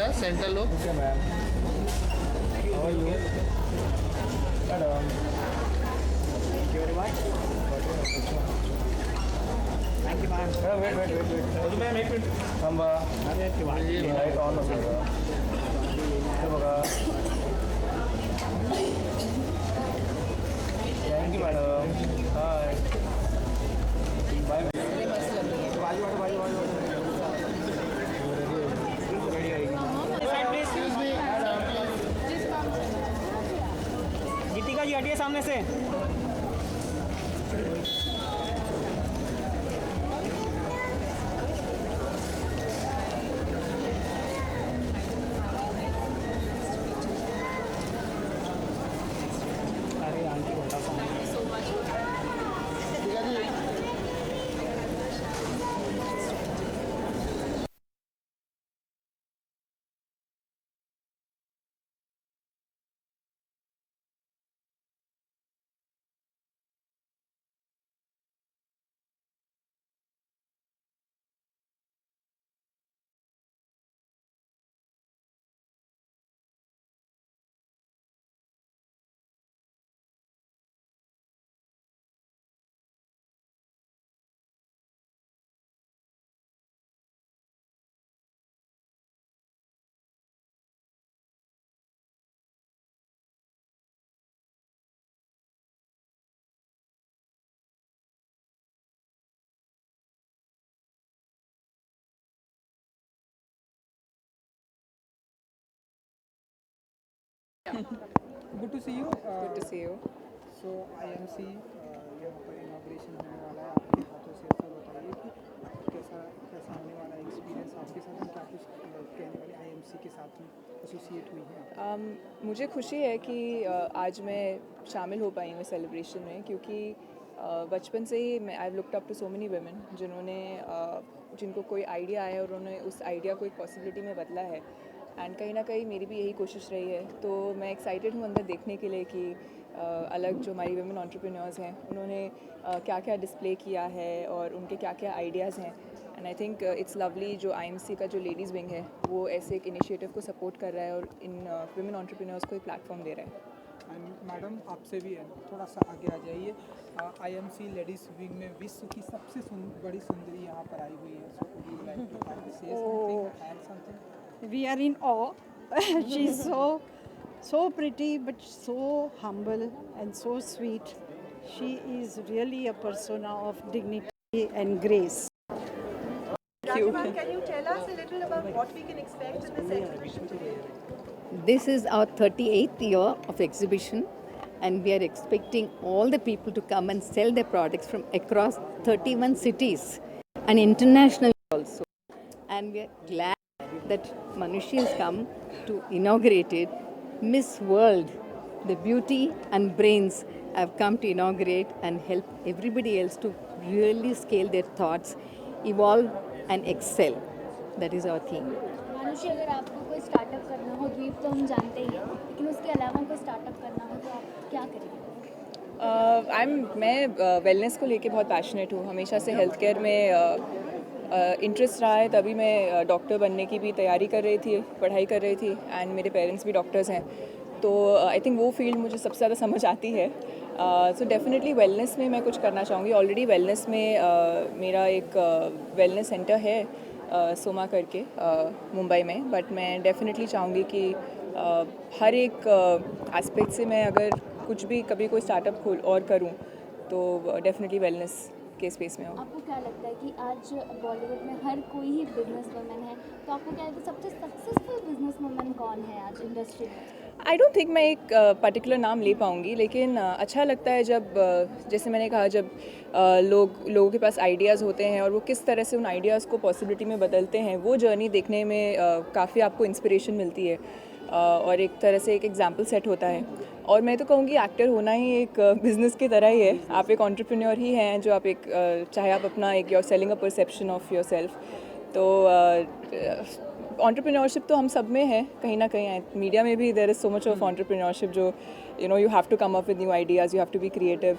थोड़ा centre low. Okay, ma'am. How are you? Madam. Thank you very much. Thank you, ma'am. Wait. Ma'am, एक minute. थांबा. Light on असेल का? हे बघा. Thank you, madam. Hi. Bye. बाजू. Excuse me madam. Geetika ji हटिए सामने से. अरे आंटी बड़ा सा ठीक है जी। Good to see you. Good to see you. So IMC यहाँ पर इनॉग्रेशन होने वाला है आपके हाथों से. तो बताइए कि कैसा कैसा होने वाला एक्सपीरियंस आपके साथ में, क्या कुछ कहने वाले IMC के साथ में एसोसिएट हुई है. मुझे खुशी है कि आज मैं शामिल हो पाई हूँ सेलिब्रेशन में, क्योंकि बचपन से ही मैं I looked up to so many women जिन्होंने जिनको कोई आइडिया आया और उन्होंने उस आइडिया को एक पॉसिबिलिटी में बदला है. एंड कहीं ना कहीं मेरी भी यही कोशिश रही है. तो मैं एक्साइटेड हूँ अंदर देखने के लिए कि अलग जो हमारी वुमेन एंटरप्रेन्योर्स हैं उन्होंने क्या क्या डिस्प्ले किया है और उनके क्या क्या आइडियाज़ हैं. And I think it's lovely जो IMC का जो लेडीज़ विंग है वो ऐसे एक इनिशिएटिव को सपोर्ट कर रहा है और इन वुमेन एंटरप्रेन्योर्स को एक प्लेटफॉर्म दे रहा है. एंड मैडम आपसे भी है, थोड़ा सा आगे आ जाइए. IMC लेडीज़ विंग में विश्व की सबसे बड़ी सुंदरी यहाँ पर आई हुई है. So would you like to say something, add something? We are in awe. She's so pretty, but so humble and so sweet. She is really a persona of dignity and grace. Pratibha, can you tell us a little about what we can expect in this exhibition today? This is our 38th year of exhibition, and we are expecting all the people to come and sell their products from across 31 cities and internationally also. And we are glad that Manushi has come to inaugurate it. Miss World, the beauty and brains have come to inaugurate and help everybody else to really scale their thoughts, evolve and excel. That is our theme. मानुषी, अगर आपको कोई startup करना हो, द्वीप तो हम जानते ही हैं, लेकिन उसके अलावा कोई स्टार्टअप करना हो तो आप क्या करेंगे? मैं वेलनेस को लेके बहुत पैशनेट हूँ. हमेशा से हेल्थ केयर में इंटरेस्ट रहा है. तभी मैं डॉक्टर बनने की भी तैयारी कर रही थी, पढ़ाई कर रही थी. एंड मेरे पेरेंट्स भी डॉक्टर्स हैं, तो आई थिंक वो फील्ड मुझे सबसे ज़्यादा समझ आती है. सो डेफिनेटली वेलनेस में मैं कुछ करना चाहूँगी. ऑलरेडी वेलनेस में मेरा एक वेलनेस सेंटर है सोमा करके मुंबई में. बट मैं डेफिनेटली चाहूँगी कि हर एक एस्पेक्ट से मैं अगर कुछ भी कभी कोई स्टार्टअप खोल और करूँ तो डेफिनेटली वेलनेस के स्पेस में हो. आपको क्या लगता है कि आज बॉलीवुड में हर कोई ही बिजनेस वुमन है, तो आपको क्या लगता है सबसे सक्सेसफुल बिजनेस वुमन कौन है आज इंडस्ट्री में? आई डोंट थिंक मैं एक पर्टिकुलर नाम ले पाऊँगी, लेकिन अच्छा लगता है जब जैसे मैंने कहा, जब लोगों के पास आइडियाज़ होते हैं और वो किस तरह से उन आइडियाज़ को पॉसिबिलिटी में बदलते हैं. वो जर्नी देखने में काफ़ी आपको इंस्पिरेशन मिलती है और एक तरह से एक एग्जाम्पल सेट होता है. और मैं तो कहूँगी एक्टर होना ही एक बिज़नेस की तरह ही है. आप एक एंटरप्रेन्योर ही हैं, जो आप एक चाहे आप अपना एक you are selling a perception of yourself. तो एंटरप्रेन्योरशिप तो हम सब में है कहीं ना कहीं. मीडिया में भी there is so much of entrepreneurship, जो you know you have to come up with new ideas, you have to be creative.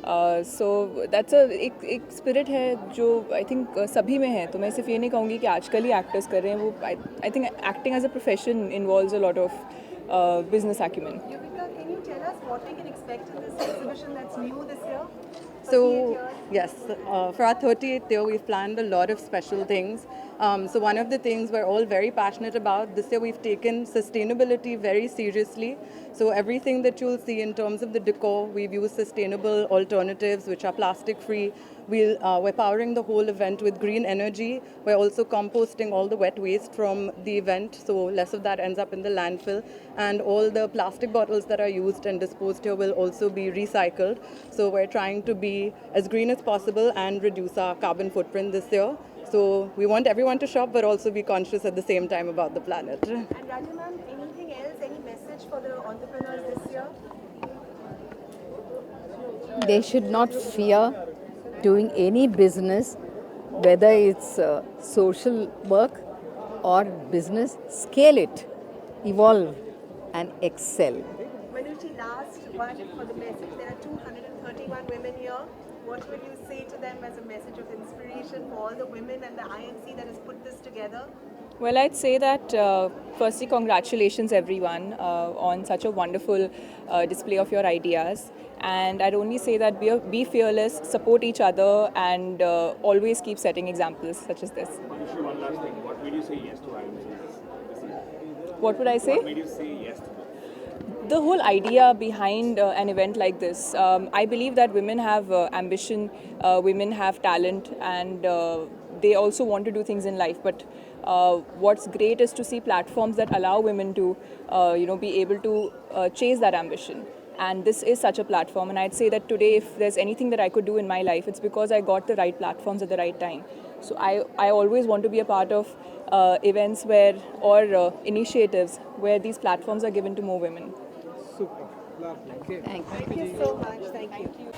So that's एक स्पिरिट है जो आई थिंक सभी में है. तो मैं सिर्फ ये नहीं कहूँगी कि आजकल ही एक्टर्स कर रहे हैं. वो I think acting as a profession involves a lot of business acumen. Yuvika, can you tell us what we can expect in this exhibition that's new this year? So, 38 years. yes, for our 38th year, we've planned a lot of special things. So, one of the things we're all very passionate about this year, we've taken sustainability very seriously. So, everything that you'll see in terms of the decor, we've used sustainable alternatives which are plastic free. We're powering the whole event with green energy. We're also composting all the wet waste from the event, so less of that ends up in the landfill. And all the plastic bottles that are used and disposed here will also be recycled. So we're trying to be as green as possible and reduce our carbon footprint this year. So we want everyone to shop, but also be conscious at the same time about the planet. And Raja ma'am, anything else, any message for the entrepreneurs this year? They should not fear doing any business, whether it's social work or business. Scale it, evolve, and excel. Manushi, last one for the message. There are 231 women here. What will you say to them as a message of inspiration for all the women and the IMC that has put this together? Well, I'd say that firstly, congratulations everyone on such a wonderful display of your ideas. And I'd only say that be fearless, support each other, and always keep setting examples such as this. Manushi, one last thing. What made you say yes to IMC this year? What would I say? What made you say yes to this? The whole idea behind an event like this, I believe that women have ambition, women have talent, and they also want to do things in life. But what's great is to see platforms that allow women to, be able to chase that ambition. And this is such a platform. And I'd say that today, if there's anything that I could do in my life, it's because I got the right platforms at the right time. So I always want to be a part of events or initiatives where these platforms are given to more women. Super. Lovely. Okay. Thank you. Thank you so much. Thank you.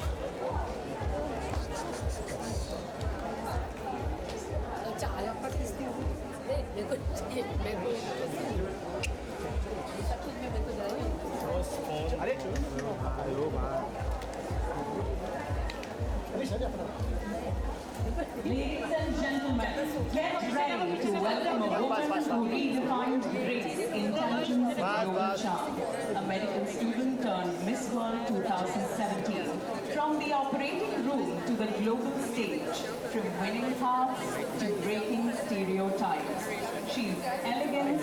Ladies and gentlemen, get ready to welcome a woman who redefined grace, intelligence, and global charm. American student turned Miss World 2017. From the operating room to the global stage, from winning hearts to breaking stereotypes. She's elegance,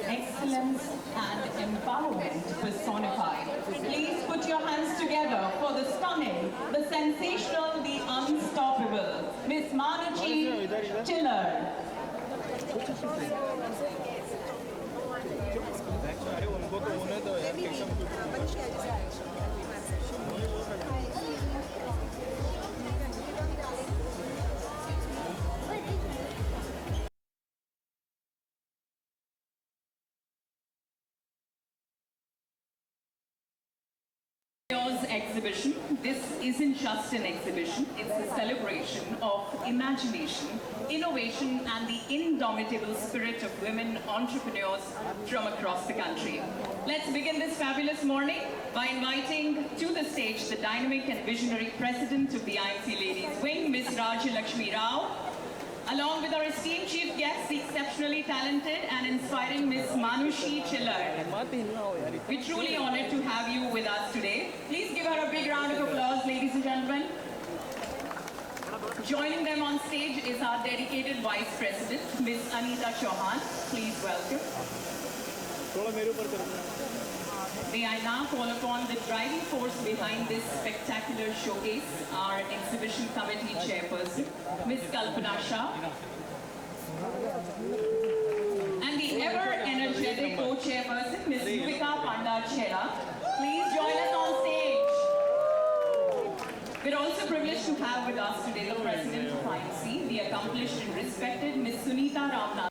excellence, and empowerment personified. Please put your hands together for the stunning, the sensational, the unstoppable, Miss Manushi Chiller. Exhibition. This isn't just an exhibition, it's a celebration of imagination, innovation, and the indomitable spirit of women entrepreneurs from across the country. Let's begin this fabulous morning by inviting to the stage the dynamic and visionary president of the IMC Ladies Wing, Ms. Rajya Lakshmi Rao, along with our esteemed chief guest, the exceptionally talented and inspiring Ms. Manushi Chiller. We're truly honored to have you with us today. Please give her a big round of applause, ladies and gentlemen. Joining them on stage is our dedicated Vice President, Ms. Anita Chauhan. Please welcome. May I now call upon the driving force behind this spectacular showcase, our exhibition committee chairperson, Ms. Kalpana Shah, and the ever-energetic co-chairperson, Ms. Yuvika Panda Chheda. Please join us on stage. We're also privileged to have with us today the President of IMC, the accomplished and respected Ms. Sunita Ramnath.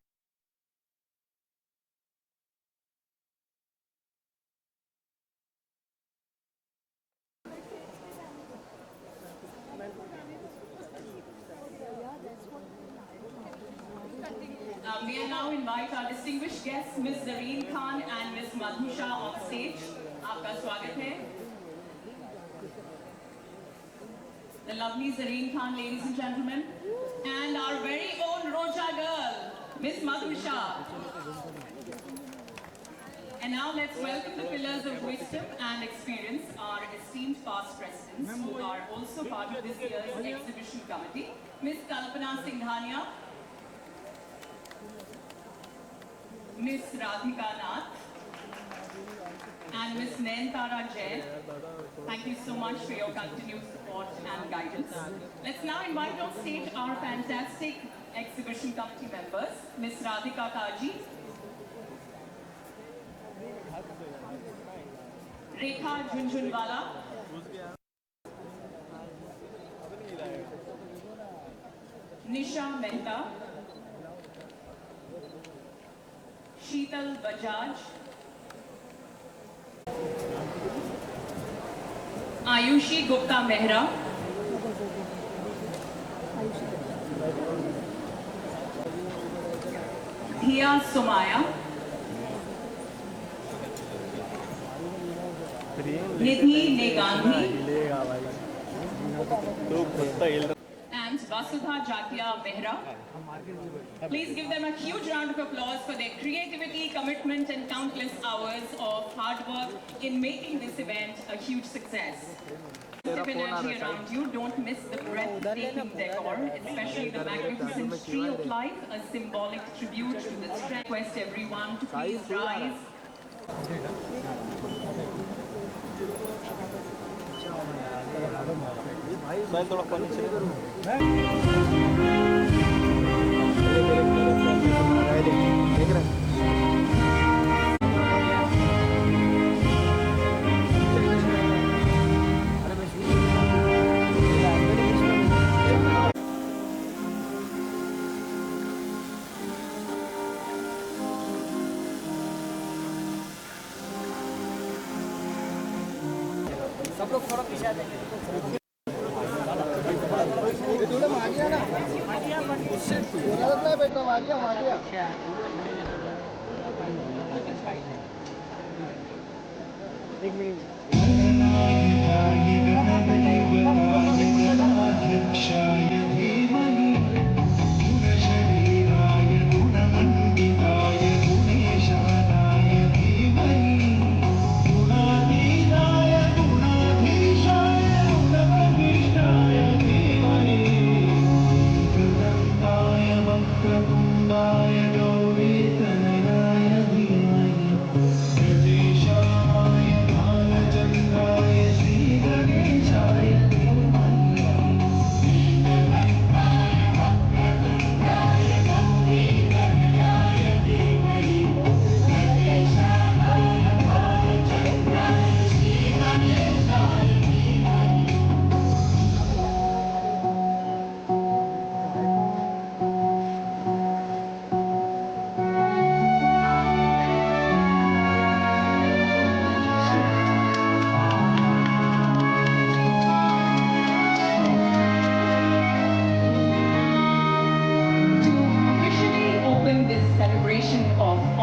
May I now invite our distinguished guests, Ms. Zareen Khan and Ms. Madhusha on stage. आपका स्वागत है. the lovely Zareen Khan, ladies and gentlemen, and our very own Roja girl, Miss Madhusha. And now let's welcome the pillars of wisdom and experience, our esteemed past presidents, who are also part of this year's exhibition committee. Miss Kalpana Singhania, Miss Radhika Nath, and Miss Nayanthara Jain. Thank you so much for your continued support and guidance. Let's now invite on stage our fantastic exhibition committee members, Miss Radhika Kaji, Rekha Junjunwala, Nisha Mehta, Sheetal Bajaj, Ayushi Gupta Mehra, Dhia Somaya, Nidhi Negandhi, and Vasudha Jatia Mehra. Please give them a huge round of applause for their creativity, commitment, and countless hours of hard work in making this event a huge success. Positive energy around you. Don't miss the breathtaking decor, especially the magnificent tree of life, a symbolic tribute to the strength. Request everyone to please rise. सब लोग थोड़ा पीछे आ जाइए। एक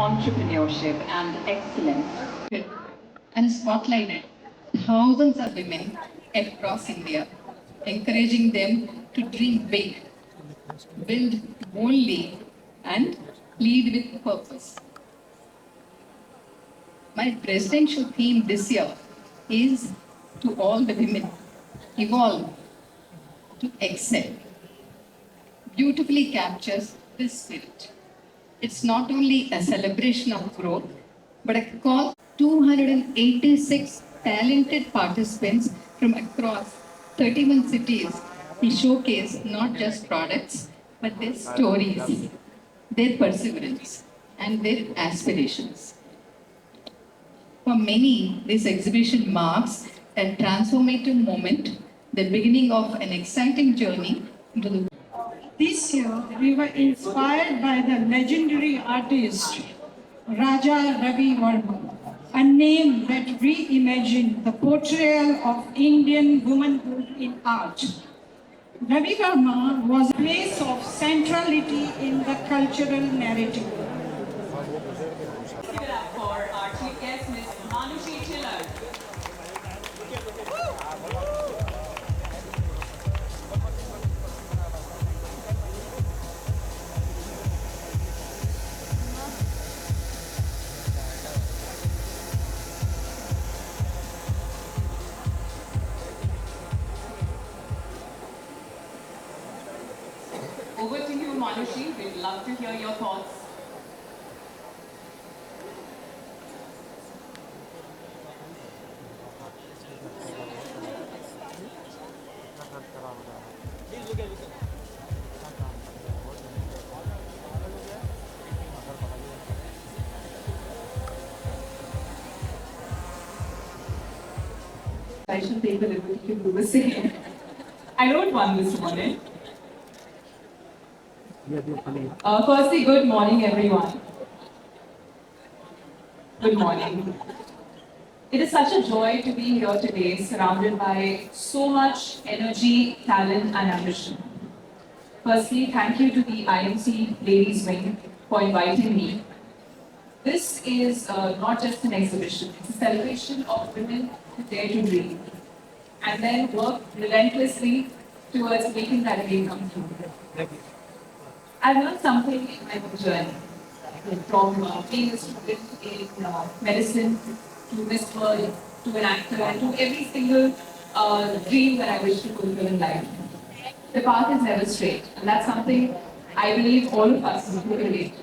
entrepreneurship and excellence. And spotlighted thousands of women across India, encouraging them to dream big, build boldly, and lead with purpose. My presidential theme this year is to all the women, evolve to excel. Beautifully captures this spirit. It's not only a celebration of growth, but a call 286 talented participants from across 31 cities will showcase not just products, but their stories, their perseverance, and their aspirations. For many, this exhibition marks a transformative moment, the beginning of an exciting journey into the. This year, we were inspired by the legendary artist Raja Ravi Verma, a name that reimagined the portrayal of Indian womanhood in art. Ravi Verma was a place of centrality in the cultural narrative. Give it up for our chief guest, Ms. Manushi Chiller. Arushi, we'd love to hear your thoughts. I should take the liberty to do the same. I wrote one this morning. Firstly, good morning, everyone. Good morning. It is such a joy to be here today, surrounded by so much energy, talent, and ambition. Firstly, thank you to the IMC Ladies Wing for inviting me. This is not just an exhibition, it's a celebration of women who dare to dream and then work relentlessly towards making that dream come true. I've learned something in my own journey, from being a student in medicine to Miss World to an actor and to every single dream that I wish to fulfill in life. The path is never straight, and that's something I believe all of us will relate to.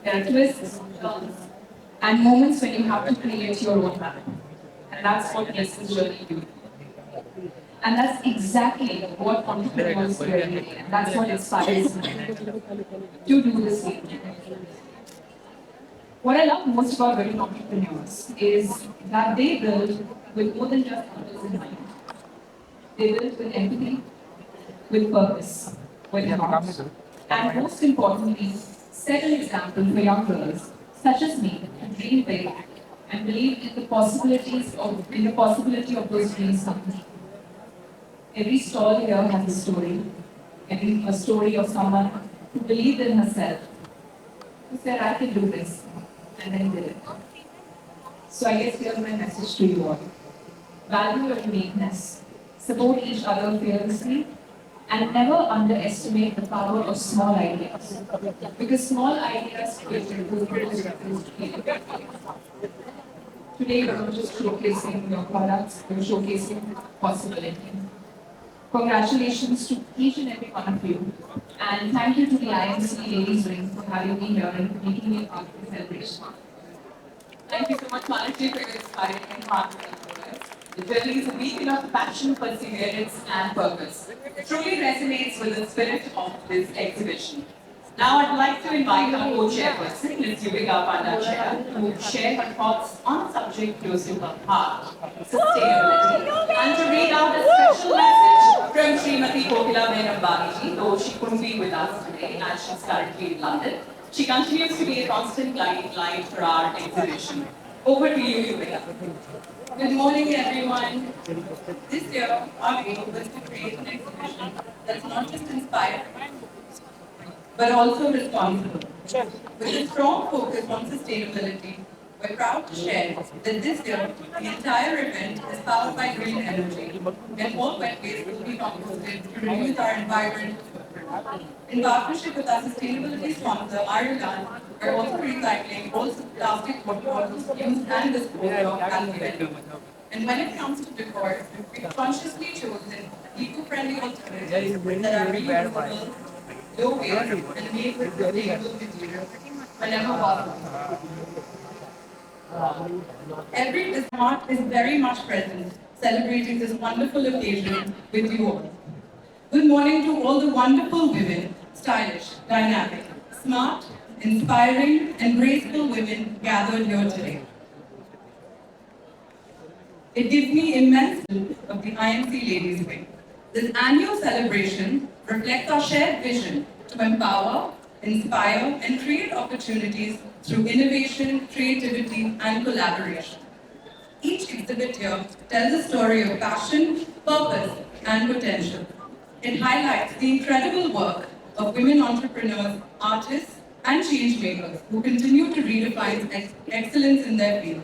There are twists, turns, and moments when you have to create your own map. And that's what makes this journey beautiful. And that's exactly what entrepreneurs do every day. And that's what inspires me to do this work. What I love most about women entrepreneurs is that they build with more than just numbers in mind. They build with empathy, with purpose, with heart, and most importantly, set an example for young girls such as me to dream big and believe in the possibility of those dreams coming true. Every stall here has a story, a story of someone who believed in herself, who said, I can do this, and then did it. So I guess here's my message to you all. Value your uniqueness, support each other fearlessly, and never underestimate the power of small ideas. Because small ideas create Today, we're not just showcasing your products, we're showcasing possibility. Congratulations to each and every one of you. And thank you to the IMC Ladies Wing for having me here and for making me part of the celebration. Thank you so much, Manoj, for your inspiring and heartfelt words. The journey is a beacon of passion, perseverance, and purpose. It truly resonates with the spirit of this exhibition. Now I'd like to invite our co-chairperson, Ms. Yuvika Pandachya, to share her thoughts on a subject close to her heart, sustainability, and to read out a special message from Srimati Kokila Ambani, though she couldn't be with us today as she's currently in London. She continues to be a constant guideline for our exhibition. Over to you, Yuvika. Good morning, everyone. This year, our goal was to create an exhibition that's not just inspired, but also responsible. With a strong focus on sustainability, we're proud to share that this year, the entire event is powered by green energy, and all wet waste will be composted to reduce our environmental footprint. In partnership with our sustainability sponsor, Ireland, we're also recycling all plastic water bottles used and disposed of at the event. And when it comes to decor, we've consciously chosen eco-friendly alternatives that are reusable, low waste, and made with sustainable materials whenever possible. Every Smart is very much present, celebrating this wonderful occasion with you all. Good morning to all the wonderful women, stylish, dynamic, smart, inspiring, and graceful women gathered here today. It gives me immense hope of the IMC Ladies Wing. This annual celebration reflects our shared vision to empower, inspire, and create opportunities through innovation, creativity, and collaboration. Each exhibit here tells a story of passion, purpose, and potential. It highlights the incredible work of women entrepreneurs, artists, and change makers who continue to redefine excellence in their fields.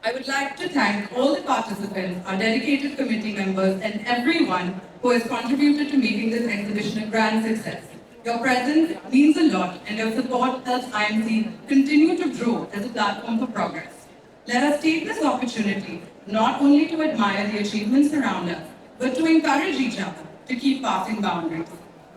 I would like to thank all the participants, our dedicated committee members, and everyone who has contributed to making this exhibition a grand success. Your presence means a lot, and your support helps IMC continue to grow as a platform for progress. Let us take this opportunity not only to admire the achievements around us, but to encourage each other to keep passing boundaries.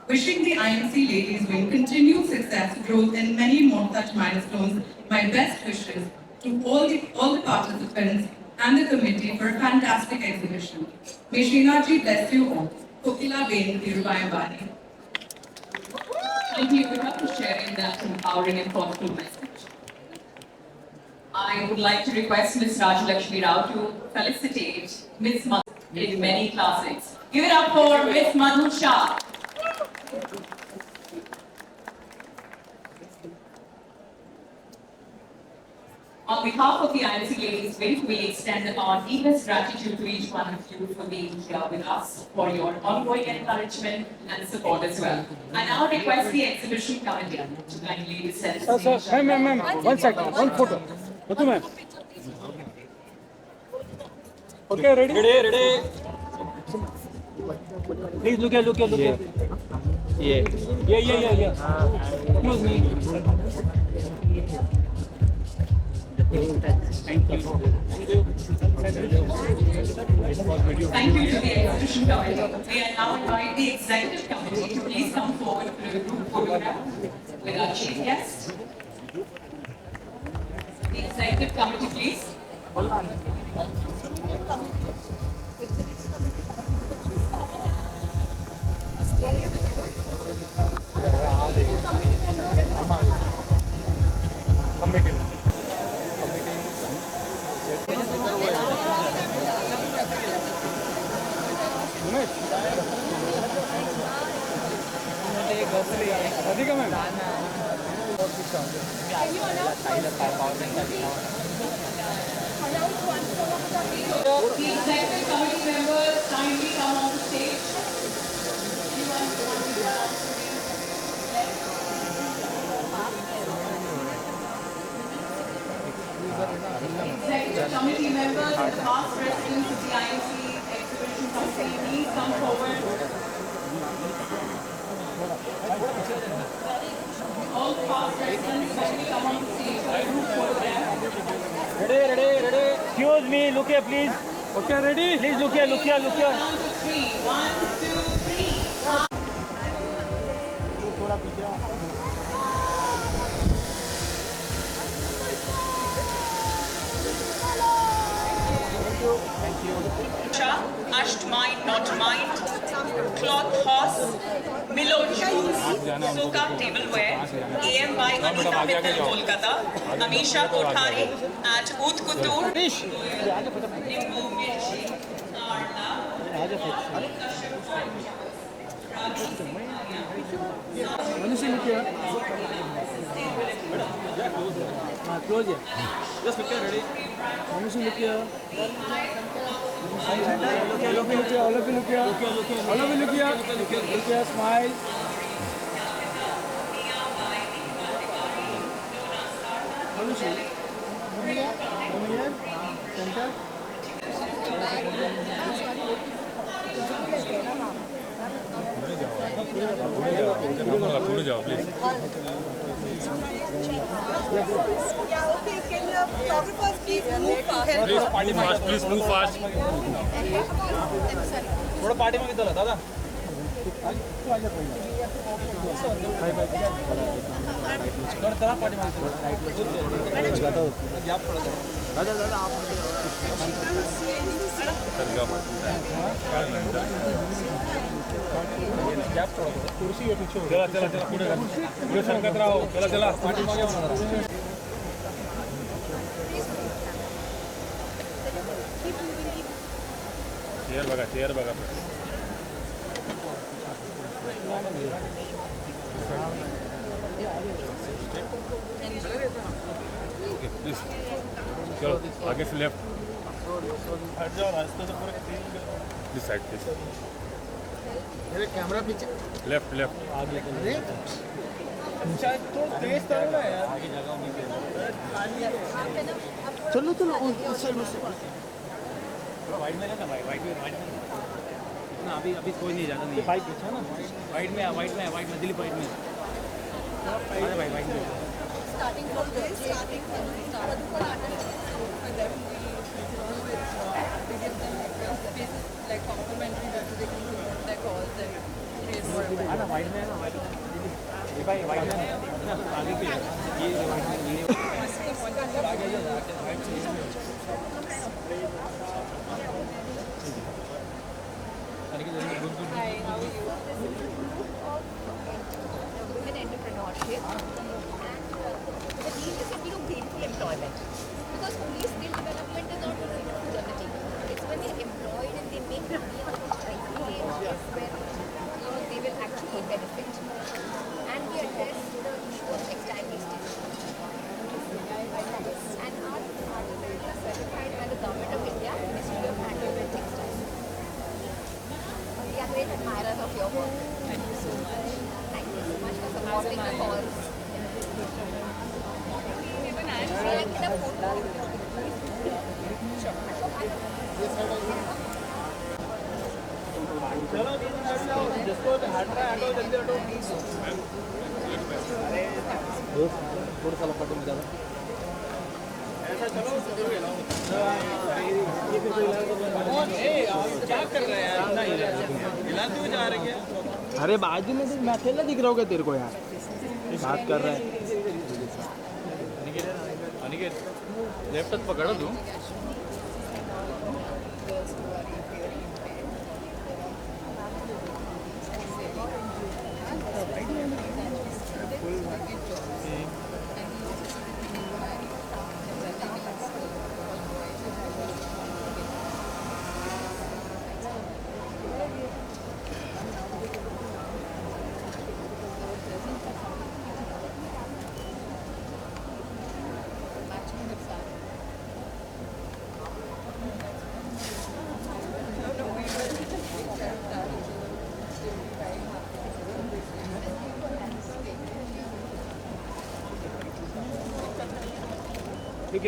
Wishing the IMC Ladies Wing continued success, growth, and many more such milestones. My best wishes to all the participants and the committee for a fantastic exhibition. May Srinathji bless you all. Kokila Bain, Dhirubhai. Thank you for sharing that empowering and thoughtful message. I would like to request Ms. Rajalakshmi Rao to felicitate Ms. Madhu in many classics. Give it up for Ms. Madhu Shah. On behalf of the IMC Ladies Wing, we extend our deepest gratitude to each one of you for being here with us, for your ongoing encouragement and support as well. I now request the exhibition committee to kindly descend the stage. Sir, ma'am, 1 second, 1 photo. Okay, ma'am. Okay, ready? Please look here. Yeah. Excuse me. Thank you to the exhibition committee. We are now invite the executive committee to please come forward for a group photograph with our chief guest. The executive committee, please. Radhika ma'am. The executive committee members kindly come on the stage. Executive committee members and the past presidents of the IMC exhibition committee, please come forward. All past presidents, kindly come on the stage for a group photograph. Ready. Excuse me, look here, please. Okay, ready? Please look here. Count to 3. 1, 2, 3. Hushed Mind Not Mind, Cloth Horse, Milo Shoes, Soka Tableware, AM by Anita Mittal, Kolkata, Amisha Kothari at Oud Couture, Nimbu Mirchi, Arla, Close here. Just look here, ready? Manushi, look here. All of you look here. Smile. Manushi. Come here. Center. Yeah, okay. Can the photographers please move fast? Please move fast. थोड़ा party में किधर दादा थोड़ा party में gap पड़ा दादा आप gap पड़ा कुर्सी है पीछे चला पूरे संगत रहो चला पार्टी में चेयर बघा प्लीज चलो आगे से लेफ्ट हट जाओ रास्ते से पूरा दिस साइड प्लीज कैमरा पीछे लेफ्ट आगे शायद थोड़ा तेज करो ना यार आगे जगह चलो उस साइड में वाइड में ना वाइड में ना अभी कोई नहीं ज़्यादा नहीं भाई पीछे ना वाइड में दिल्ली वाइड में भाई वाइड में Starting from this, like complimentary that they can do their calls and ना वाइट में है ना वाइट भाई वाइट में आगे पे ये वाइट में ये Hi, how are you? This is a group of women entrepreneurship, and the need is simply to gainful employment. Because only skill development is not going to improve longevity. It's when they're employed and they make money out of time is when they will actually benefit. And we address the issue of textile wastage. And our article is certified by the Government of India, Ministry of Handloom and Textiles. We are great admirers of your work. Thank you so much. Thank you so much for supporting the cause. Even I am seeing in a photo. जिसको हट रहा है हटो जल्दी हटो थोड़ा सा लपट में ज़्यादा ऐसा चलो क्या कर रहे हैं हिलाते हुए जा रहे हैं अरे बाजू में मैं अकेला दिख रहा हूँ क्या तेरे को यार बात कर रहा है अनिकेत लेफ्ट हाथ पकड़ दूँ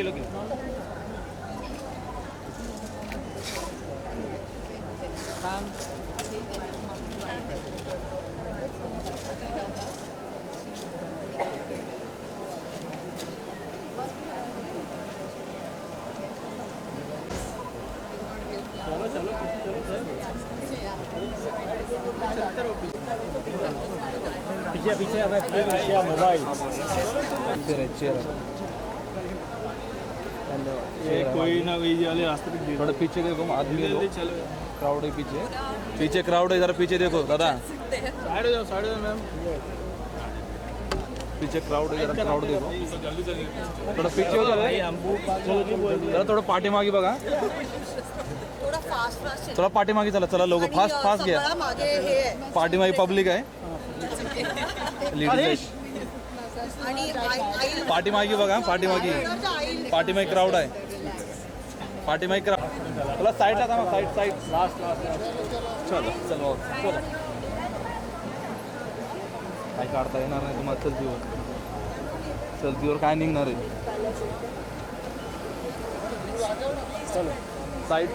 look. पीछे पीछे मोबाइल कोई ना वही वाले रास्ते पे थोड़ा पीछे देखो आदमी चलो क्राउड है पीछे पीछे क्राउड है इधर पीछे देखो दादा साइड हो जाओ मैम पीछे क्राउड है इधर क्राउड देखो थोड़ा पीछे हो जाओ जरा थोड़ा पार्टी मागी बघा थोड़ा पार्टी मागी चला चला लोग फास्ट गया पार्टी मागी पब्लिक आहे लेडीज पार्टी मागी बघा पार्टी मागी क्राउड आहे पार्टी मागी क्राउड चला साईडला थांबा साईड लास्ट चलो काय काढता येणार नाही तुम्हाला चलतीवर काय निघणार आहे चलो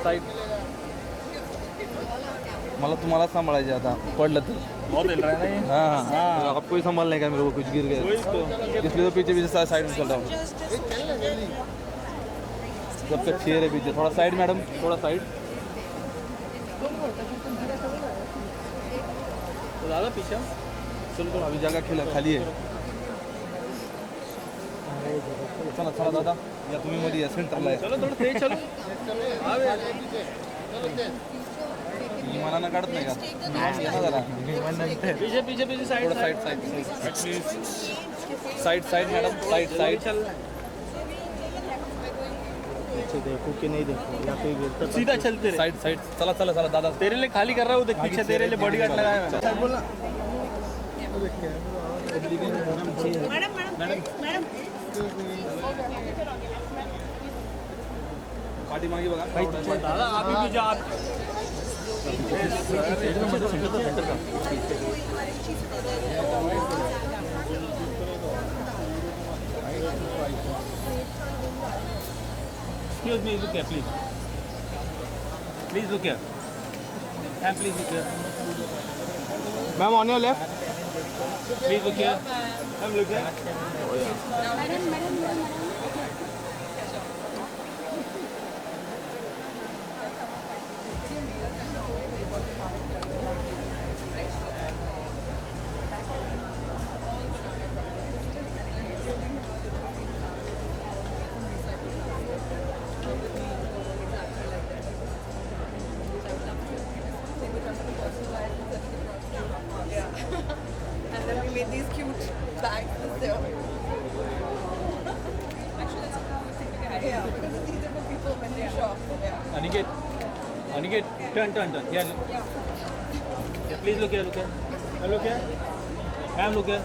साईड मला तुम्हाला सांभाळायचे आता पडलं तर बहुत हिल रहा है ना हाँ आपको ही संभाल नहीं का मेरे को कुछ गिर गए इसलिए तो पीछे साइड में चल रहा हूँ जब तक चेयर है पीछे थोड़ा साइड मैडम थोड़ा साइड तो ज़्यादा पीछे चलो तो अभी जगह खाली है चला दादा या तुम्ही मध्ये या सेंटरला आहे चलो थोडं ते चलो विमानानं काढत नाही का जरा पीछे साइड मैडम साइड पीछे देखो कि नहीं देखो या कोई गिरता सीधा चलते रहे साइड चला दादा तेरे लिए खाली कर रहा हूँ देख पीछे तेरे लिए बॉडीगार्ड लगाया है बोलना मैडम पार्टी मांगी बघा दादा आप भी जा Excuse me, look here, please. Please look here. Ma'am, please look here. Ma'am, on your left. Please look here. Ma'am, look here. Oh, yeah. Madam. Aniket, Aniket, turn. Yeah, look. Yeah, please look here. Look here. Ma'am, look here.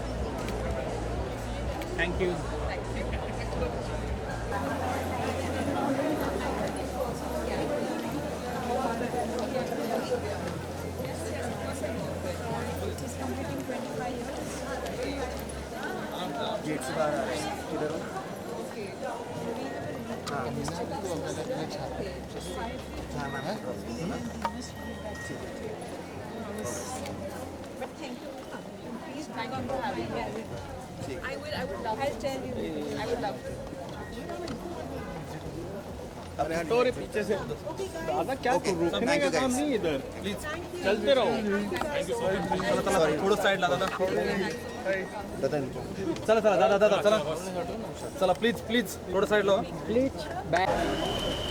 Thank you. अरे पीछे से दादा क्या रुकने का काम नहीं इधर प्लीज चलते रहो थोड़ा साइड ला दादा चला दादा चला प्लीज थोड़ा साइड लो प्लीज बैक